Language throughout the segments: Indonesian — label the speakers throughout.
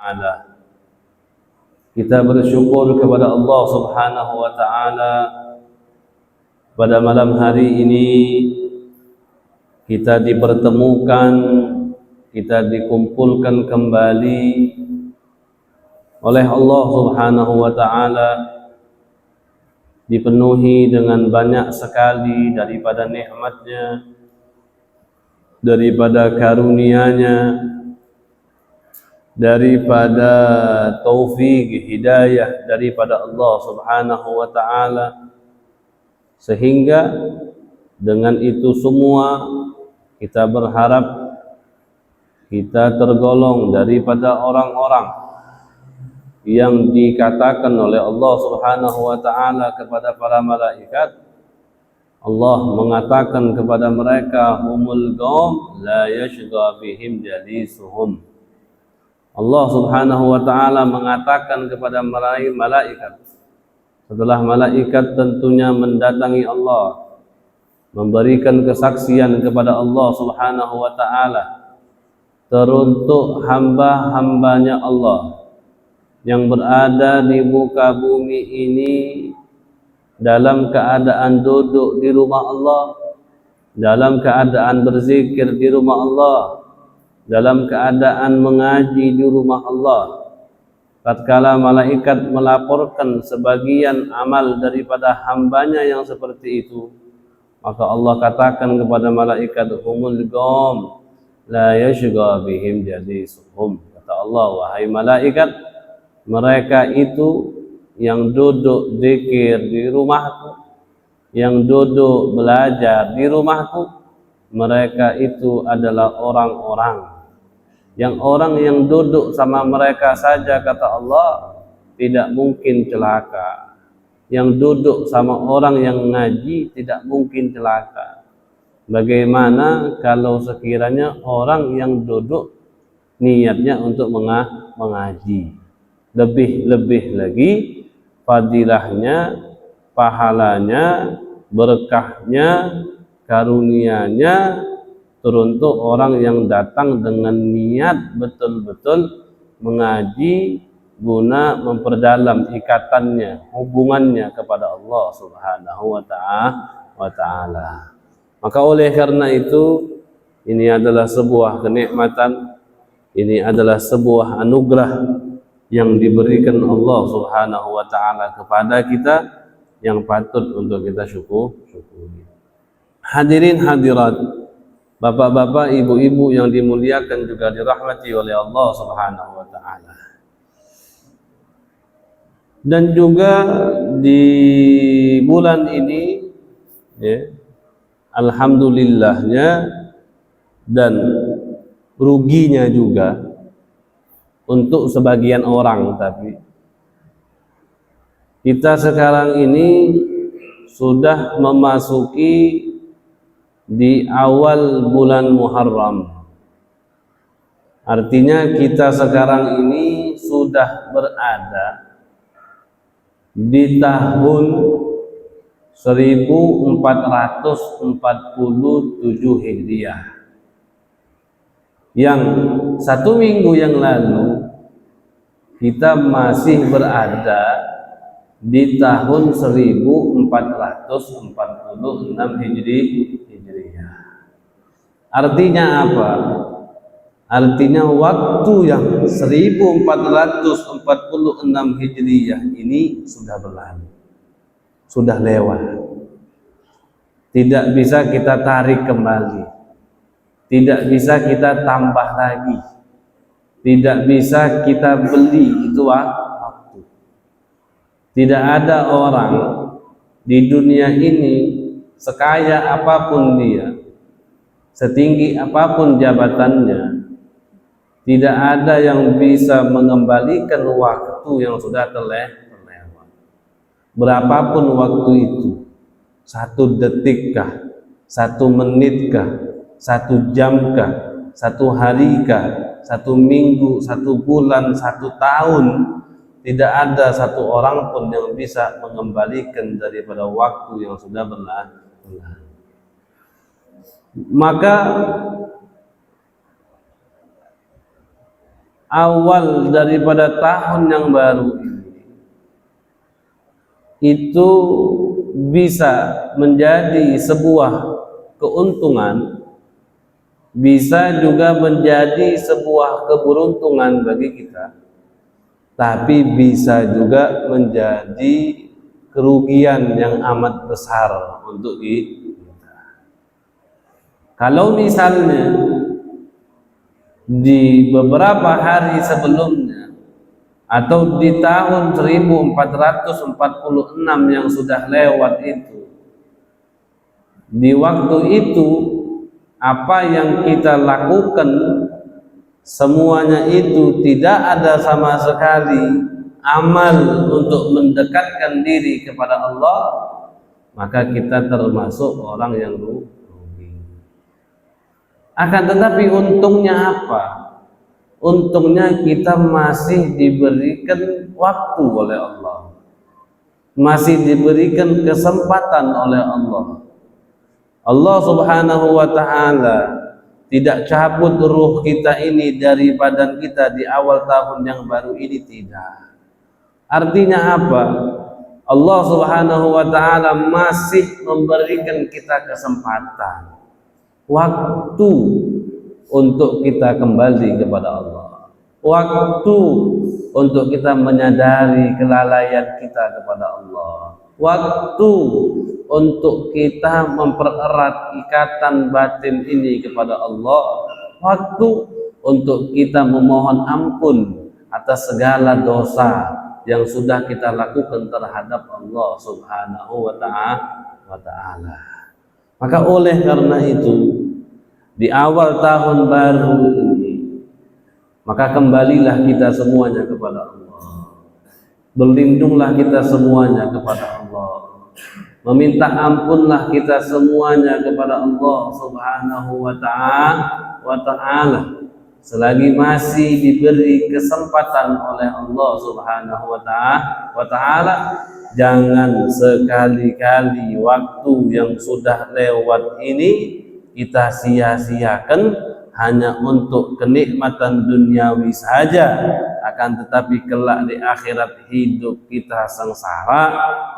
Speaker 1: Ta'ala. Kita bersyukur kepada Allah Subhanahu wa Ta'ala pada malam hari ini kita dipertemukan, kita dikumpulkan kembali oleh Allah Subhanahu wa Ta'ala, dipenuhi dengan banyak sekali daripada nikmatnya, daripada karunia-Nya, daripada taufik hidayah daripada Allah Subhanahu wa Ta'ala, sehingga dengan itu semua kita berharap kita tergolong daripada orang-orang yang dikatakan oleh Allah Subhanahu wa Ta'ala kepada para malaikat. Allah mengatakan kepada mereka, humul qaum la yashgha bihim jalisuhum. Allah Subhanahu wa Ta'ala mengatakan kepada malaikat, setelah malaikat tentunya mendatangi Allah, memberikan kesaksian kepada Allah Subhanahu wa Ta'ala teruntuk hamba-hambanya Allah yang berada di muka bumi ini dalam keadaan duduk di rumah Allah, dalam keadaan berzikir di rumah Allah, dalam keadaan mengaji di rumah Allah. Tatkala malaikat melaporkan sebagian amal daripada hambanya yang seperti itu, maka Allah katakan kepada malaikat, humul qaum la yashgha bihim jalisuhum. Kata Allah, wahai malaikat, mereka itu yang duduk zikir di rumahku, yang duduk belajar di rumahku, mereka itu adalah orang-orang orang yang duduk sama mereka saja, kata Allah, tidak mungkin celaka. Yang duduk sama orang yang ngaji tidak mungkin celaka. Bagaimana kalau sekiranya orang yang duduk niatnya untuk mengaji? Lebih-lebih lagi fadilahnya, pahalanya, berkahnya, karunia-Nya teruntuk orang yang datang dengan niat betul-betul mengaji guna memperdalam ikatannya, hubungannya kepada Allah Subhanahu wa Ta'ala. Maka oleh karena itu, ini adalah sebuah kenikmatan, ini adalah sebuah anugerah yang diberikan Allah Subhanahu wa Ta'ala kepada kita, yang patut untuk kita syukuri. Hadirin hadirat, bapak-bapak, ibu-ibu yang dimuliakan juga dirahmati oleh Allah Subhanahu wa Ta'ala. Dan juga di bulan ini, ya, alhamdulillahnya dan ruginya juga untuk sebagian orang, tapi kita sekarang ini sudah memasuki di awal bulan Muharram. Artinya kita sekarang ini sudah berada di tahun 1447 Hijriah, yang satu minggu yang lalu kita masih berada di tahun 1446 Hijriah. Artinya apa? Artinya waktu yang 1446 Hijriah ini sudah berlalu, sudah lewat. Tidak bisa kita tarik kembali, tidak bisa kita tambah lagi, tidak bisa kita beli itu waktu. Tidak ada orang di dunia ini, sekaya apapun dia, setinggi apapun jabatannya, tidak ada yang bisa mengembalikan waktu yang sudah terlewat. Berapapun waktu itu, 1 detikkah, 1 menitkah, 1 jamkah, 1 harikah, 1 minggu, 1 bulan, 1 tahun, tidak ada satu orang pun yang bisa mengembalikan daripada waktu yang sudah berlalu. Maka awal daripada tahun yang baru ini itu bisa menjadi sebuah keuntungan, bisa juga menjadi sebuah keberuntungan bagi kita, tapi bisa juga menjadi kerugian yang amat besar untuk kita. Kalau misalnya di beberapa hari sebelumnya atau di tahun 1446 yang sudah lewat itu, di waktu itu apa yang kita lakukan semuanya itu tidak ada sama sekali amal untuk mendekatkan diri kepada Allah, maka kita termasuk orang yang rugi. Akan tetapi untungnya apa? Untungnya kita masih diberikan waktu oleh Allah, masih diberikan kesempatan oleh Allah. Allah Subhanahu wa ta'ala tidak cabut ruh kita ini dari badan kita di awal tahun yang baru ini, tidak. Artinya apa? Allah Subhanahu wa ta'ala masih memberikan kita kesempatan, waktu untuk kita kembali kepada Allah, waktu untuk kita menyadari kelalaian kita kepada Allah, waktu untuk kita mempererat ikatan batin ini kepada Allah, waktu untuk kita memohon ampun atas segala dosa yang sudah kita lakukan terhadap Allah Subhanahu wa ta'ala. Maka oleh karena itu, di awal tahun baru ini, maka kembalilah kita semuanya kepada Allah, berlindunglah kita semuanya kepada Allah, meminta ampunlah kita semuanya kepada Allah Subhanahu wa ta'ala, selagi masih diberi kesempatan oleh Allah Subhanahu wa ta'ala. Jangan sekali-kali waktu yang sudah lewat ini kita sia-siakan hanya untuk kenikmatan duniawi saja, akan tetapi kelak di akhirat hidup kita sengsara,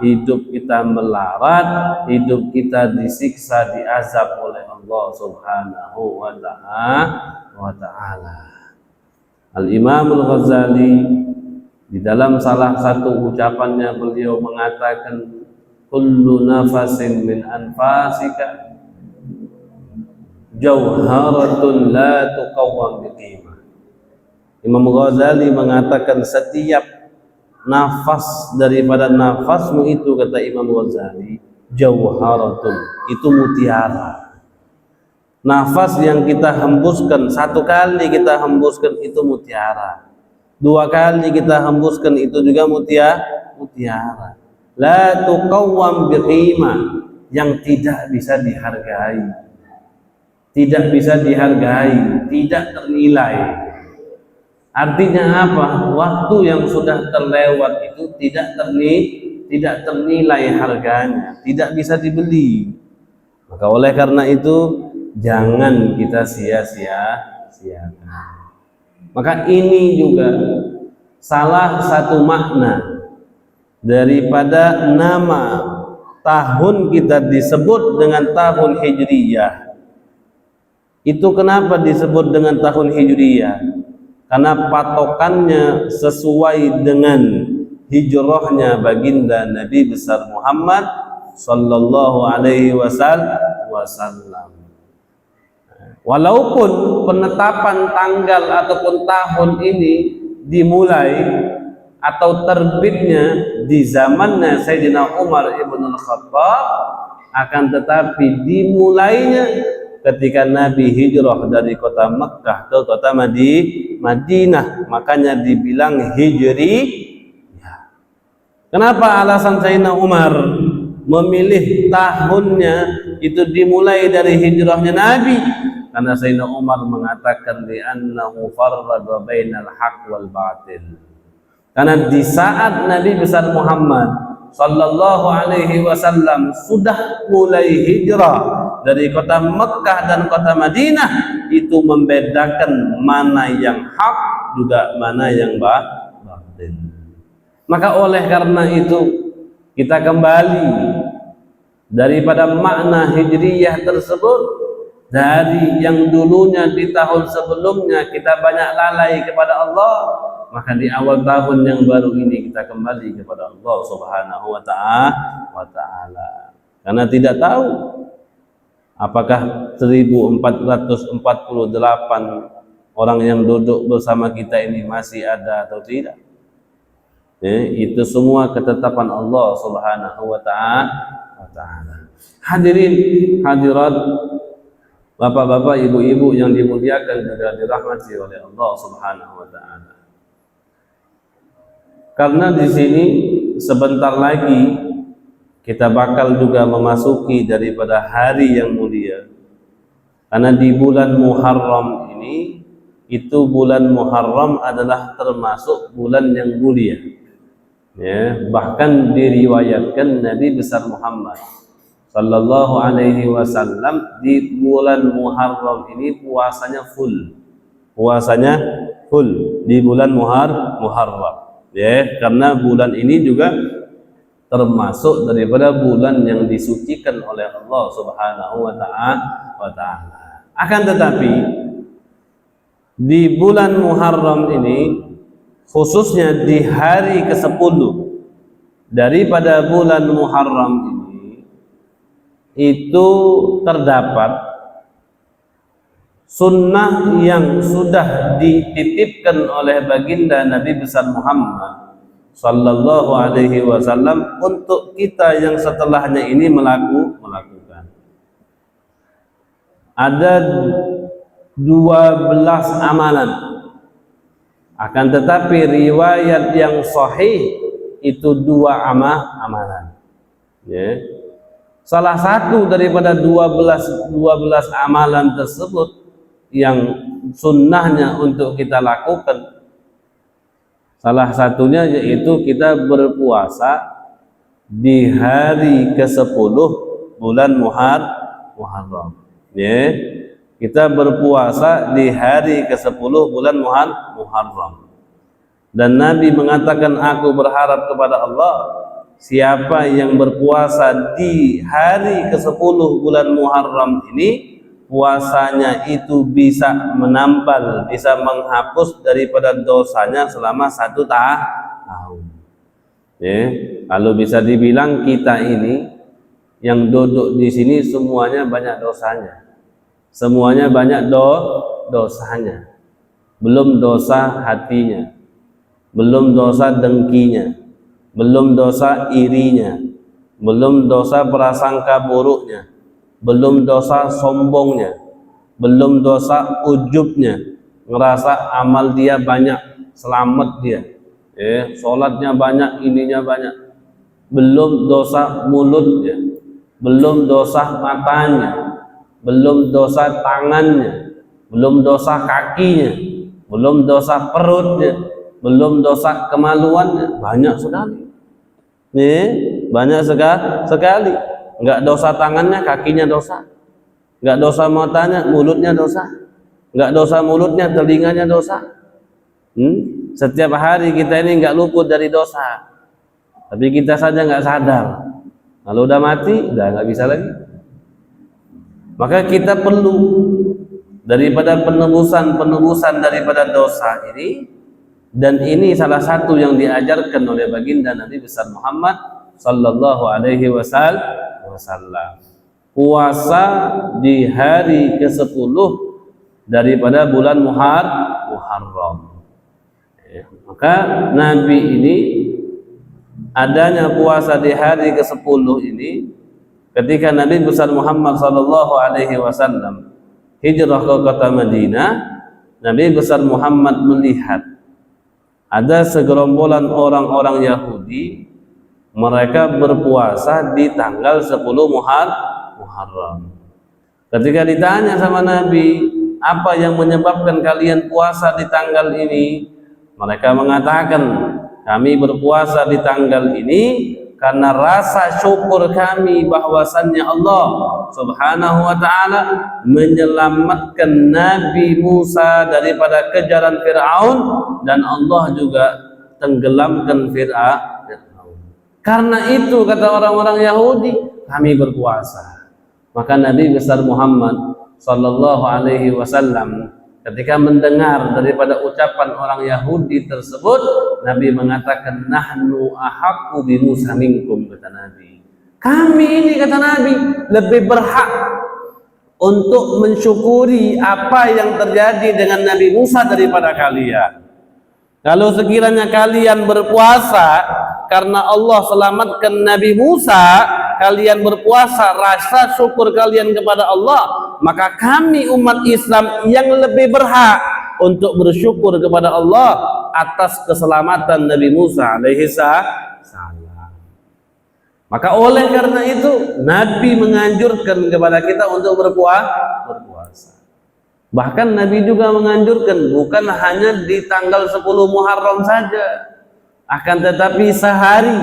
Speaker 1: hidup kita melarat, hidup kita disiksa, diazab oleh Allah Subhanahu wa ta'ala. Al-Imam Al-Ghazali di dalam salah satu ucapannya beliau mengatakan, kullu nafasin min anfasika jauharatun la tuqawwam biqimah. Imam Ghazali mengatakan setiap nafas daripada nafasmu itu, kata Imam Ghazali, jauharatun, itu mutiara. Nafas yang kita hembuskan, satu kali kita hembuskan itu mutiara, dua kali kita hembuskan itu juga mutiara. La tuqawwam biqimah, yang tidak bisa dihargai, tidak bisa dihargai, tidak ternilai. Artinya apa? Waktu yang sudah terlewat itu tidak ternilai harganya, tidak bisa dibeli. Maka oleh karena itu jangan kita sia-siakan. Maka ini juga salah satu makna daripada nama tahun kita disebut dengan tahun Hijriyah. Itu kenapa disebut dengan tahun Hijriyah? Karena patokannya sesuai dengan hijrahnya baginda Nabi besar Muhammad sallallahu alaihi wasallam. Walaupun penetapan tanggal ataupun tahun ini dimulai atau terbitnya di zamannya Sayyidina Umar ibn al-Khattab, akan tetapi dimulainya ketika Nabi hijrah dari kota Mekkah ke kota Madinah, makanya dibilang Hijri. Kenapa alasan Sayyidina Umar memilih tahunnya itu dimulai dari hijrahnya Nabi? Karena Sayyidina Umar mengatakan li'annahu farrada bainal haq wal batil. Karena di saat Nabi besar Muhammad sallallahu alaihi wasallam sudah mulai hijrah dari kota Mekkah dan kota Madinah, itu membedakan mana yang hak, juga mana yang batin. Maka oleh karena itu kita kembali daripada makna hijriyah tersebut, dari yang dulunya di tahun sebelumnya kita banyak lalai kepada Allah, maka di awal tahun yang baru ini kita kembali kepada Allah Subhanahu wa ta'ala. Karena tidak tahu apakah 1448 orang yang duduk bersama kita ini masih ada atau tidak. Itu semua ketetapan Allah Subhanahu wa ta'ala. Hadirin hadirat, bapak-bapak, ibu-ibu yang dimuliakan juga dirahmati oleh Allah Subhanahu wa ta'ala. Karena di sini sebentar lagi kita bakal juga memasuki daripada hari yang mulia. Karena di bulan Muharram ini, itu bulan Muharram adalah termasuk bulan yang mulia. Bahkan diriwayatkan Nabi besar Muhammad sallallahu alaihi wasallam di bulan Muharram ini puasanya full di bulan Muharram, karena bulan ini juga termasuk daripada bulan yang disucikan oleh Allah Subhanahu wa ta'ala. Akan tetapi di bulan Muharram ini, khususnya di hari ke-10 daripada bulan Muharram ini, itu terdapat sunnah yang sudah dititipkan oleh baginda Nabi besar Muhammad sallallahu alaihi wasallam untuk kita yang setelahnya ini melakukan. Ada 12 amalan. Akan tetapi riwayat yang sahih itu 2 amalan. Salah satu daripada 12 amalan tersebut yang sunnahnya untuk kita lakukan, salah satunya yaitu kita berpuasa di hari ke-10 bulan Muharram. Kita berpuasa di hari ke-10 bulan Muharram. Dan Nabi mengatakan, aku berharap kepada Allah, siapa yang berpuasa di hari ke-10 bulan Muharram ini, puasanya itu bisa menampal, bisa menghapus daripada dosanya selama 1 tahun. Kalau bisa dibilang kita ini yang duduk di sini semuanya banyak dosanya. Semuanya banyak dosanya. Belum dosa hatinya, belum dosa dengkinya, belum dosa irinya, belum dosa prasangka buruknya, belum dosa sombongnya, belum dosa ujubnya, ngerasa amal dia banyak, selamat dia, sholatnya banyak, ininya banyak. Belum dosa mulutnya, belum dosa matanya, belum dosa tangannya, belum dosa kakinya, belum dosa perutnya, belum dosa kemaluannya. Banyak sekali. Banyak sekali. Enggak dosa tangannya, kakinya dosa. Enggak dosa matanya, mulutnya dosa. Enggak dosa mulutnya, telinganya dosa. Setiap hari kita ini enggak luput dari dosa. Tapi kita saja enggak sadar. Kalau udah mati, udah enggak bisa lagi. Maka kita perlu daripada penebusan daripada dosa ini, dan ini salah satu yang diajarkan oleh baginda Nabi besar Muhammad sallallahu alaihi wasallam. Puasa di hari ke-10 daripada bulan Muharram. Maka Nabi ini adanya puasa di hari ke-10 ini, ketika Nabi besar Muhammad sallallahu alaihi wasallam hijrah ke kota Madinah, Nabi besar Muhammad melihat ada segerombolan orang-orang Yahudi, mereka berpuasa di tanggal 10 Muharram. Ketika ditanya sama Nabi, apa yang menyebabkan kalian puasa di tanggal ini? Mereka mengatakan, kami berpuasa di tanggal ini karena rasa syukur kami bahwasannya Allah Subhanahu wa ta'ala menyelamatkan Nabi Musa daripada kejaran Fir'aun, dan Allah juga tenggelamkan Fir'aun. Karena itu kata orang-orang Yahudi, kami berpuasa. Maka Nabi besar Muhammad sallallahu alaihi wasallam ketika mendengar daripada ucapan orang Yahudi tersebut, Nabi mengatakan, nahnu ahaqqu bi Musa minkum, kata Nabi. Kami ini, kata Nabi, lebih berhak untuk mensyukuri apa yang terjadi dengan Nabi Musa daripada kalian. Kalau sekiranya kalian berpuasa karena Allah selamatkan Nabi Musa, kalian berpuasa rasa syukur kalian kepada Allah, maka kami umat Islam yang lebih berhak untuk bersyukur kepada Allah atas keselamatan Nabi Musa alaihi salam. Maka oleh karena itu Nabi menganjurkan kepada kita untuk berpuasa. Bahkan Nabi juga menganjurkan bukan hanya di tanggal 10 Muharram saja, akan tetapi sehari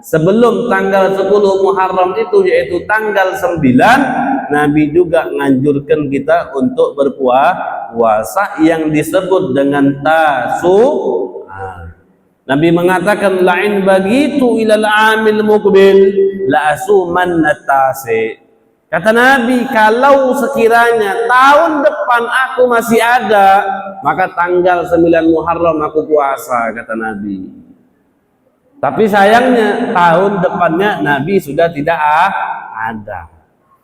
Speaker 1: sebelum tanggal 10 Muharram itu, yaitu tanggal 9, Nabi juga menganjurkan kita untuk berpuasa yang disebut dengan Tasu'ah. Nabi mengatakan, la'in bagitu ilal amil muqbil la'asuman natasi. Kata Nabi, kalau sekiranya tahun depan aku masih ada, maka tanggal 9 Muharram aku puasa, kata Nabi. Tapi sayangnya tahun depannya Nabi sudah tidak ada.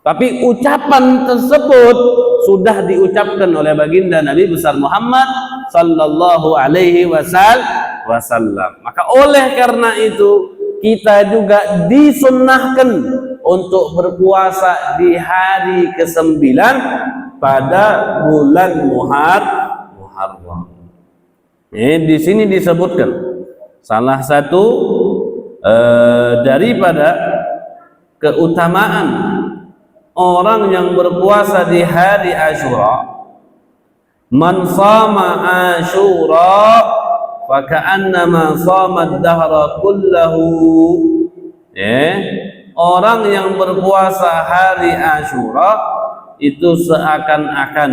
Speaker 1: Tapi ucapan tersebut sudah diucapkan oleh baginda Nabi besar Muhammad sallallahu alaihi wasallam. Maka oleh karena itu kita juga disunnahkan untuk berpuasa di hari ke-9 pada bulan Muharram. Di sini disebutkan salah satu daripada keutamaan orang yang berpuasa di hari Asyura, man shama Asyura fa ka'annama shama ad-dahra kullahu. Orang yang berpuasa hari Asyura itu seakan-akan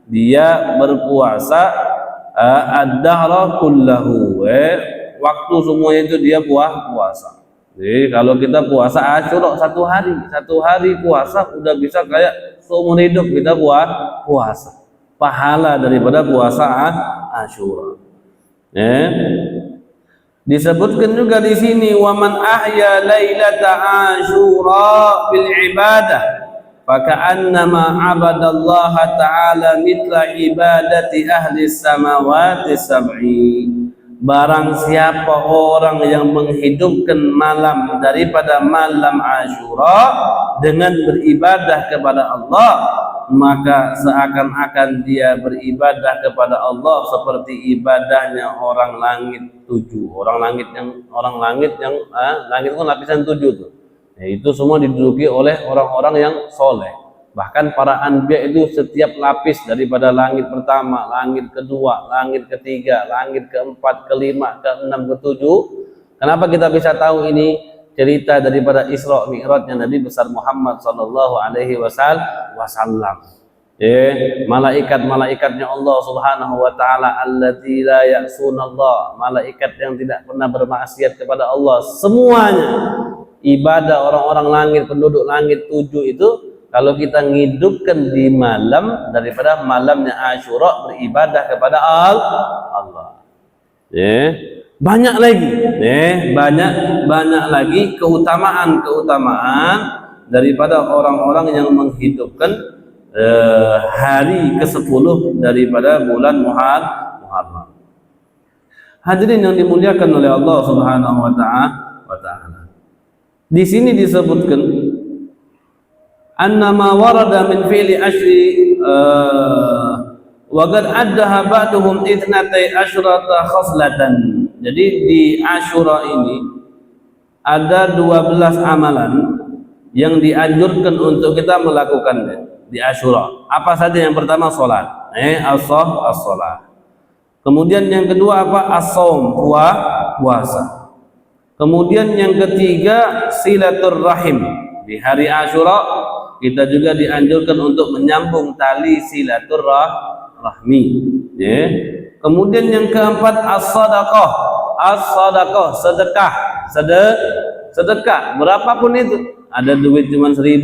Speaker 1: dia berpuasa ad-dahra kullahu, waktu semuanya itu dia puasa. Jadi kalau kita puasa Asyura satu hari puasa udah bisa kayak seumur hidup kita puasa. Pahala daripada puasa Asyura. Disebutkan juga di sini, waman ahya lailata Asyura bil ibadah faka'annama abadallaha ta'ala mithla ibadati ahli samawati sab'i. Barang siapa orang yang menghidupkan malam daripada malam Asyura dengan beribadah kepada Allah, maka seakan-akan dia beribadah kepada Allah seperti ibadahnya orang langit 7. Langit itu lapisan 7 tuh. Itu semua diduduki oleh orang-orang yang soleh. Bahkan para anbiya itu setiap lapis daripada langit pertama, langit kedua, langit ketiga, langit keempat, kelima, keenam, ketujuh. Kenapa kita bisa tahu ini? Cerita daripada Isra Mi'rajnya Nabi besar Muhammad sallallahu alaihi wasallam. Malaikat-malaikatnya Allah Subhanahu wa taala allati la ya'sunallah, malaikat yang tidak pernah bermaksiat kepada Allah. Semuanya ibadah orang-orang langit, penduduk langit 7 itu kalau kita ngidupkan di malam daripada malamnya Asyura beribadah kepada Allah. Banyak lagi, banyak lagi keutamaan daripada orang-orang yang menghidupkan hari ke-10 daripada bulan Muharram. Hadirin yang dimuliakan oleh Allah Subhanahu wa taala. Di sini disebutkan annama warada min fi'li ashri wa qad addaha ba'duhum itsnatai asyrata khaslatan. Jadi di Asyura ini ada 12 amalan yang dianjurkan untuk kita melakukannya di Asyura. Apa saja? Yang pertama salat, as-shalah. Kemudian yang kedua apa? As-shaum, puasa. Kemudian yang ketiga, silaturrahim. Di hari Asyura kita juga dianjurkan untuk menyambung tali silaturrahmi. Ya. Kemudian yang keempat, as-sadaqah. As-sadaqah, sedekah. Sedekah berapapun itu. Ada duit cuma 1.000,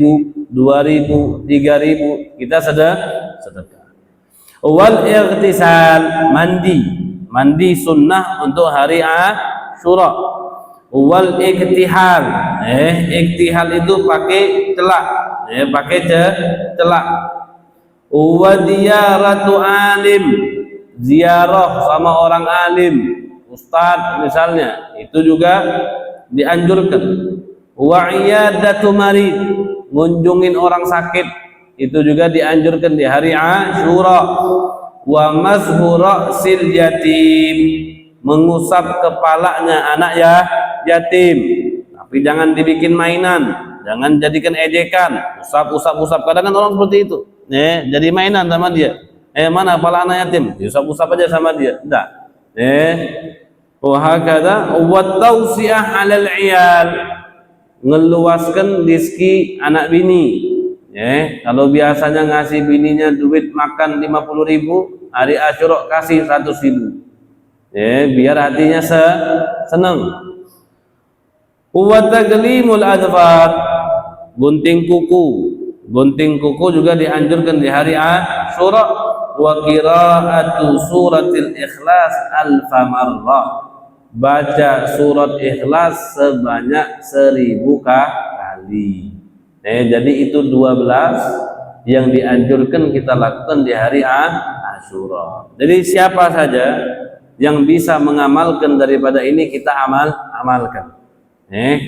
Speaker 1: 2.000, 3.000, kita sedekah. Wal ightisal, mandi sunnah untuk hari Asyura. Wal iktihal, iktihal itu pakai celak, pakai celak. Wa ziyaratu alim, ziarah sama orang alim, ustadz misalnya, itu juga dianjurkan. Wa iyadatu marid, ngunjungin orang sakit, itu juga dianjurkan di hari Asyura. Wa mashu ra'sil yatim, mengusap kepalanya anak yatim, tapi jangan dibikin mainan, jangan jadikan ejekan, usap. Kadang kan orang seperti itu, jadi mainan sama dia. Mana kepala anak yatim, usap aja sama dia, enggak. Wa hakadha wa tawsi'ah 'alal 'iyal, ngeluaskan rezeki anak bini. Kalau biasanya ngasih bininya duit makan 50.000, hari Asyura kasih 100.000. Biar hatinya senang. Wa taglimul adfar, gunting kuku juga dianjurkan di hari Asyura. Wa qira'atu suratil ikhlas alfa marrah, baca surat ikhlas sebanyak 1.000 kali. Jadi itu 12 yang dianjurkan kita lakukan di hari Asyura. Jadi siapa saja yang bisa mengamalkan daripada ini, kita amalkan.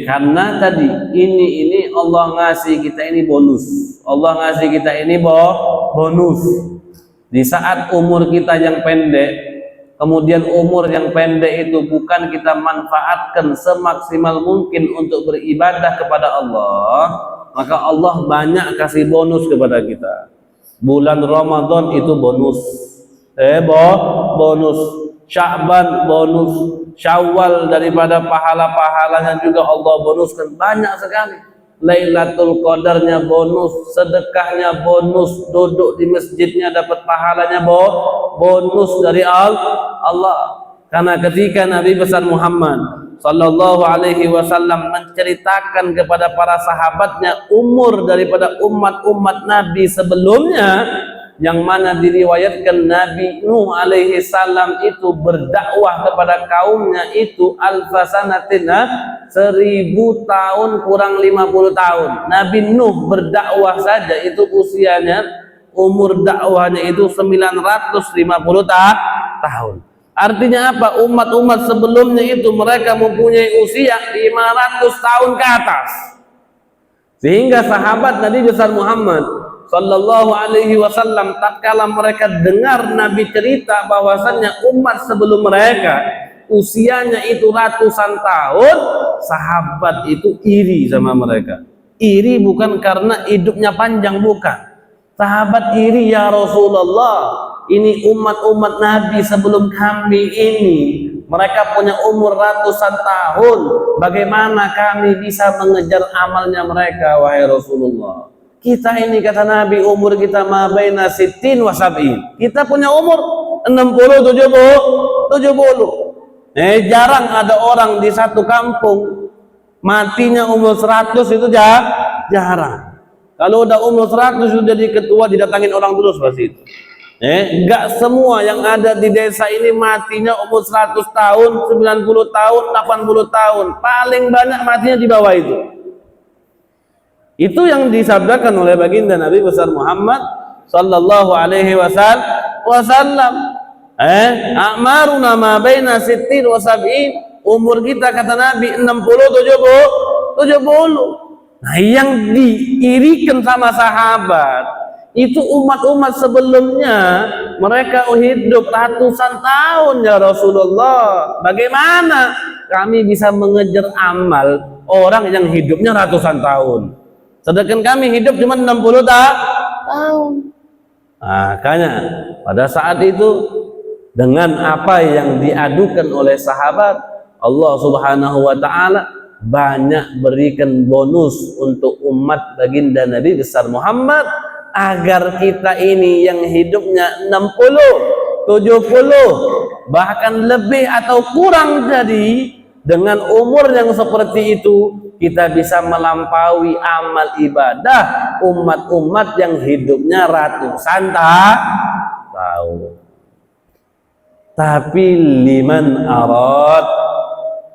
Speaker 1: Karena tadi ini Allah ngasih kita ini bonus. Allah ngasih kita ini bonus. Di saat umur kita yang pendek, kemudian umur yang pendek itu bukan kita manfaatkan semaksimal mungkin untuk beribadah kepada Allah, maka Allah banyak kasih bonus kepada kita. Bulan Ramadan itu bonus. Bonus. Sya'ban bonus, Syawal daripada pahala-pahalanya juga Allah bonuskan banyak sekali. Lailatul Qadarnya bonus, sedekahnya bonus, duduk di masjidnya dapat pahalanya bonus dari Allah. Karena ketika Nabi besar Muhammad sallallahu alaihi wasallam menceritakan kepada para sahabatnya umur daripada umat-umat Nabi sebelumnya, yang mana diriwayatkan Nabi Nuh alaihi salam itu berdakwah kepada kaumnya itu alfasanatina 1.000 tahun kurang 50 tahun. Nabi Nuh berdakwah saja itu usianya, umur dakwahnya itu 950 tahun. Artinya apa? Umat-umat sebelumnya itu mereka mempunyai usia 500 tahun ke atas. Sehingga sahabat Nabi besar Muhammad sallallahu alaihi wasallam tatkala mereka dengar Nabi cerita bahwasannya umat sebelum mereka usianya itu ratusan tahun, sahabat itu iri sama mereka. Iri bukan karena hidupnya panjang, bukan. Sahabat iri, ya Rasulullah, ini umat-umat Nabi sebelum kami ini mereka punya umur ratusan tahun, bagaimana kami bisa mengejar amalnya mereka, wahai Rasulullah? Kita ini kata Nabi umur kita ma baina sittin wa sab'in. Kita punya umur 60 70. Jarang ada orang di satu kampung matinya umur 100 itu jarang. Kalau udah umur 100 sudah jadi ketua didatangin orang terus pasti itu. Enggak semua yang ada di desa ini matinya umur 100 tahun, 90 tahun, 80 tahun. Paling banyak matinya di bawah itu. Itu yang disabdakan oleh baginda Nabi besar Muhammad sallallahu alaihi wasallam. A'maruna ma baina sittin wa sab'in. Umur kita kata Nabi 60 70. Nah, yang diirikan sama sahabat itu umat-umat sebelumnya, mereka hidup ratusan tahun ya Rasulullah. Bagaimana kami bisa mengejar amal orang yang hidupnya ratusan tahun? Sedangkan kami hidup cuma 60 tahun. Makanya pada saat itu dengan apa yang diadukan oleh sahabat, Allah Subhanahu wa taala banyak berikan bonus untuk umat baginda Nabi besar Muhammad agar kita ini yang hidupnya 60, 70 bahkan lebih atau kurang jadi, dengan umur yang seperti itu kita bisa melampaui amal ibadah umat-umat yang hidupnya ratusan tahun. Tapi liman arad,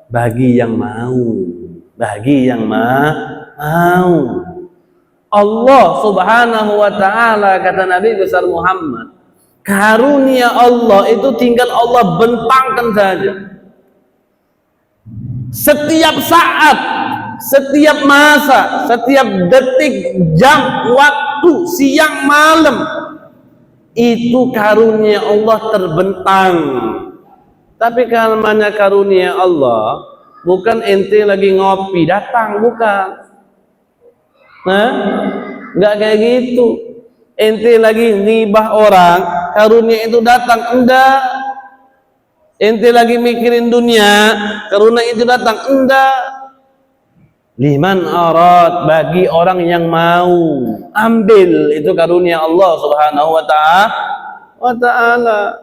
Speaker 1: bagi yang mau, bagi yang mau. Allah Subhanahu wa taala, kata Nabi besar Muhammad, karunia Allah itu tinggal Allah bentangkan saja. Setiap saat, setiap masa, setiap detik, jam, waktu, siang, malam, itu karunia Allah terbentang. Tapi namanya karunia Allah bukan ente lagi ngopi datang, bukan. Nah, nggak kayak gitu. Ente lagi ngibah orang, karunia itu datang, enggak. Ente lagi mikirin dunia, karunia itu datang, enggak. Liman arad, bagi orang yang mau ambil, itu karunia Allah Subhanahu wa taala.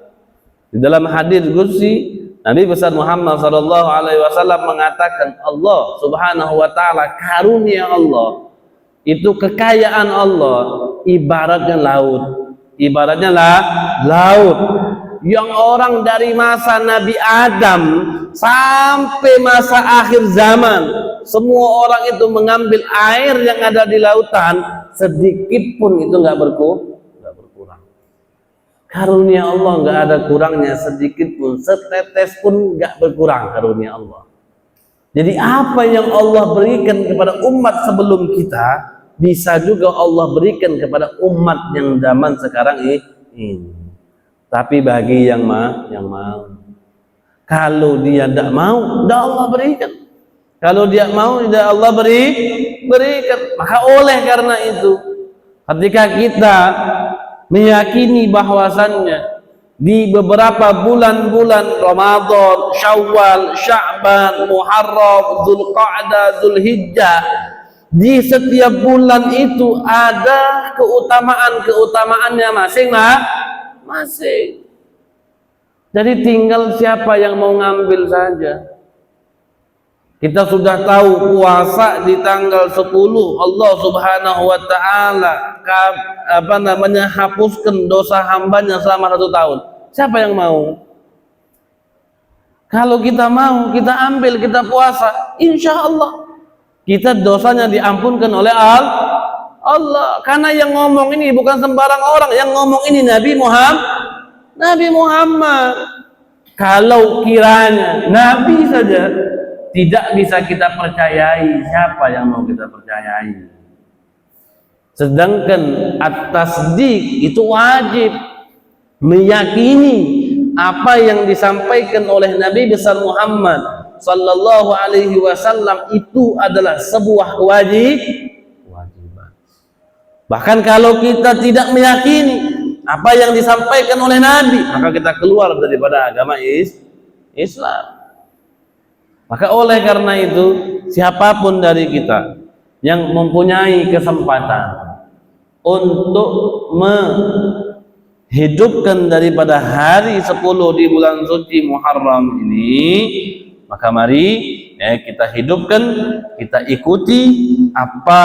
Speaker 1: Di dalam hadis qudsi Nabi besar Muhammad sallallahu alaihi wasallam mengatakan, Allah Subhanahu wa taala, karunia Allah itu, kekayaan Allah ibaratnya laut. Ibaratnya laut yang orang dari masa Nabi Adam sampai masa akhir zaman, semua orang itu mengambil air yang ada di lautan, sedikit pun itu nggak berkurang. Karunia Allah nggak ada kurangnya sedikit pun, setetes pun nggak berkurang karunia Allah. Jadi apa yang Allah berikan kepada umat sebelum kita, bisa juga Allah berikan kepada umat yang zaman sekarang ini. Tapi bagi yang mau. Kalau dia tidak mau, tidak Allah berikan. Kalau dia mau, tidak Allah berikan. Maka oleh karena itu, ketika kita meyakini bahwasannya di beberapa bulan-bulan Ramadan, Syawal, Sya'ban, Muharram, Dzulqa'dah, Dzulhijjah, di setiap bulan itu ada keutamaan-keutamaannya masing-masing. Jadi tinggal siapa yang mau ngambil saja. Kita sudah tahu puasa di tanggal 10 Allah Subhanahu wa taala hapuskan dosa hambanya selama 1 tahun. Siapa yang mau? Kalau kita mau, kita ambil, kita puasa, insya Allah kita dosanya diampunkan oleh Allah. Karena yang ngomong ini bukan sembarang orang, yang ngomong ini Nabi Muhammad. Kalau kiranya Nabi saja tidak bisa kita percayai, siapa yang mau kita percayai? Sedangkan at-tasdiq itu wajib, meyakini apa yang disampaikan oleh Nabi besar Muhammad sallallahu alaihi wasallam itu adalah sebuah kewajiban. Bahkan kalau kita tidak meyakini apa yang disampaikan oleh Nabi, maka kita keluar daripada agama Islam. Maka oleh karena itu, siapapun dari kita yang mempunyai kesempatan untuk menghidupkan daripada hari 10 di bulan suci Muharram ini, maka mari kita hidupkan, kita ikuti apa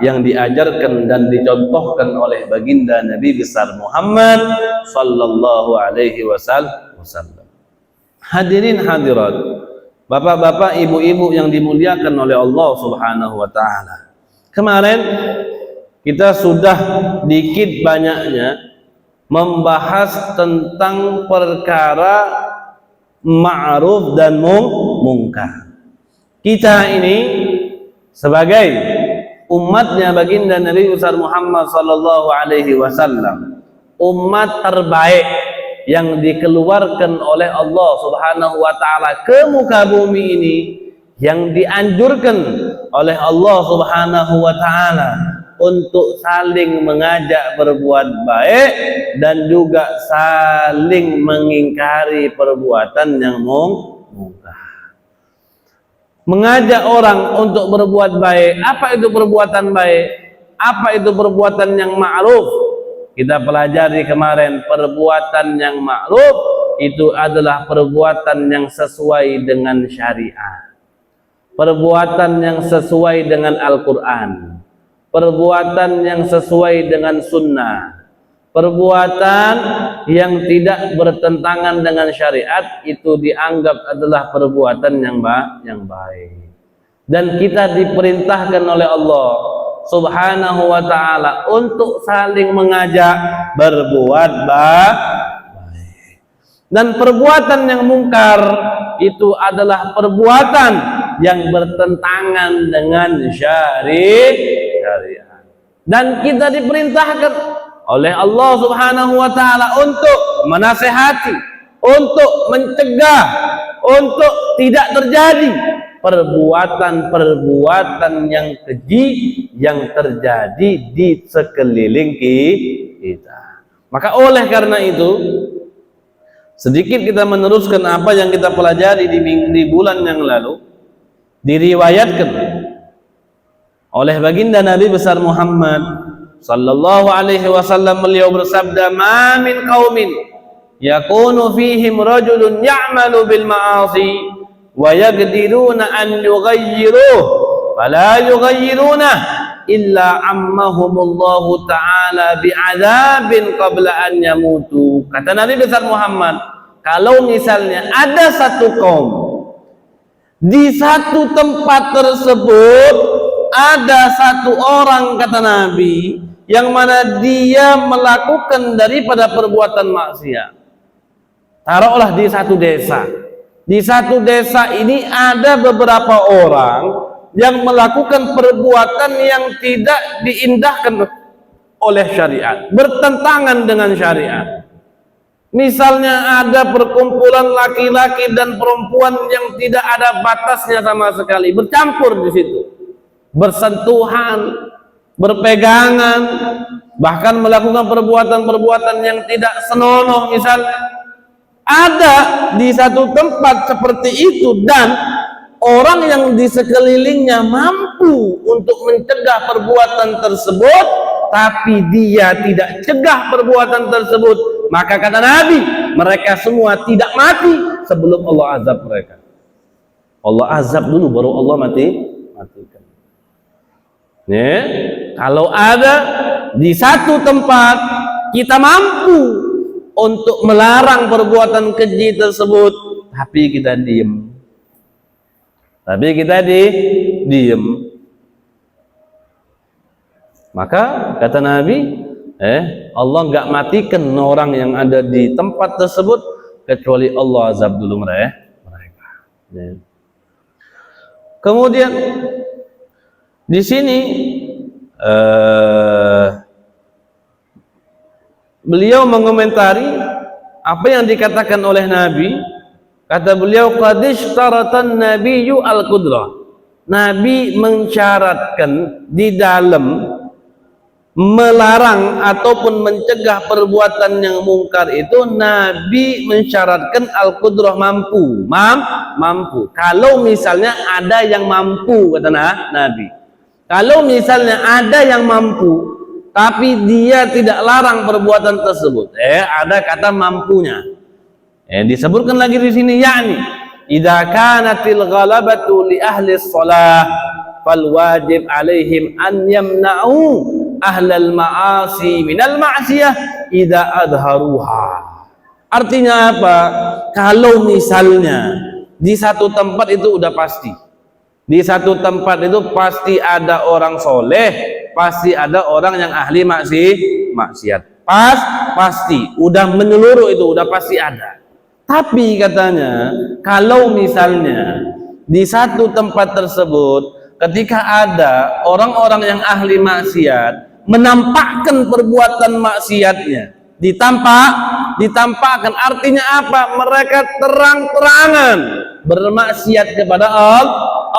Speaker 1: yang diajarkan dan dicontohkan oleh baginda Nabi besar Muhammad sallallahu alaihi wasallam. Hadirin hadirat, bapak-bapak, ibu-ibu yang dimuliakan oleh Allah Subhanahu wa taala. Kemarin kita sudah dikit banyaknya membahas tentang perkara ma'ruf dan mungkar. Kita ini sebagai umatnya baginda Nabi besar Muhammad sallallahu alaihi wasallam, umat terbaik yang dikeluarkan oleh Allah Subhanahu wa taala ke muka bumi ini, yang dianjurkan oleh Allah Subhanahu wa taala untuk saling mengajak berbuat baik dan juga saling mengingkari perbuatan yang mungkar. mengajak orang untuk berbuat baik. Apa itu perbuatan baik? Apa itu perbuatan yang ma'ruf? Kita pelajari kemarin, perbuatan yang ma'ruf itu adalah perbuatan yang sesuai dengan syariat, perbuatan yang sesuai dengan Al-Quran, perbuatan yang sesuai dengan sunnah, perbuatan yang tidak bertentangan dengan syariat itu dianggap adalah perbuatan yang baik. Dan kita diperintahkan oleh Allah Subhanahu wa ta'ala untuk saling mengajak berbuat baik. Dan perbuatan yang mungkar itu adalah perbuatan yang bertentangan dengan syariat. Dan kita diperintahkan oleh Allah Subhanahu wa ta'ala untuk menasehati, untuk mencegah, untuk tidak terjadi perbuatan-perbuatan yang keji yang terjadi di sekeliling kita. Maka oleh karena itu, sedikit kita meneruskan apa yang kita pelajari di bulan yang lalu. Diriwayatkan oleh baginda Nabi besar Muhammad sallallahu alaihi wasallam, beliau bersabda, "Ma min qaumin yakunu fihim rajulun ya'malu bil ma'asi wa yaqdiruna an yughayyiruhu wa la yughayyiruna illa ammahumullahu ta'ala bi'adzabin qabla an yamutu." Kata Nabi besar Muhammad, kalau misalnya ada satu kaum di satu tempat tersebut, ada satu orang, kata Nabi, yang mana dia melakukan daripada perbuatan maksiat. Taruhlah di satu desa. Di satu desa ini ada beberapa orang yang melakukan perbuatan yang tidak diindahkan oleh syariat, bertentangan dengan syariat. Misalnya ada perkumpulan laki-laki dan perempuan yang tidak ada batasnya sama sekali, bercampur di situ, bersentuhan, berpegangan, bahkan melakukan perbuatan-perbuatan yang tidak senonoh. Misalnya ada di satu tempat seperti itu, dan orang yang di sekelilingnya mampu untuk mencegah perbuatan tersebut, tapi dia tidak cegah perbuatan tersebut, maka kata Nabi, mereka semua tidak mati sebelum Allah azab mereka. Allah azab dulu baru Allah matikan. Ya, kalau ada di satu tempat kita mampu untuk melarang perbuatan keji tersebut, tapi kita diem. Diem. Maka kata Nabi, Allah enggak matikan orang yang ada di tempat tersebut kecuali Allah azab dulu mereka. Ya. Kemudian di sini beliau mengomentari apa yang dikatakan oleh Nabi. Kata beliau, qad ishtaratan nabiyyu al-qudrah. Nabi mensyaratkan di dalam melarang ataupun mencegah perbuatan yang mungkar itu, Nabi mensyaratkan al-qudrah, mampu. Kalau misalnya ada yang mampu, kata Nabi. Kalau misalnya ada yang mampu tapi dia tidak larang perbuatan tersebut, ada kata mampunya. Disebutkan lagi di sini, yakni idza kanatil ghalabatu li ahli shalah fal wajib alaihim an yamna'u ahlal ma'asi minal ma'siyah idza adharuha. Artinya apa? Kalau misalnya di satu tempat itu udah pasti, di satu tempat itu pasti ada orang soleh, pasti ada orang yang ahli maksiat, pasti udah menyeluruh, itu udah pasti ada. Tapi katanya, kalau misalnya di satu tempat tersebut ketika ada orang-orang yang ahli maksiat menampakkan perbuatan maksiatnya, ditampakkan, artinya apa? Mereka terang-terangan bermaksiat kepada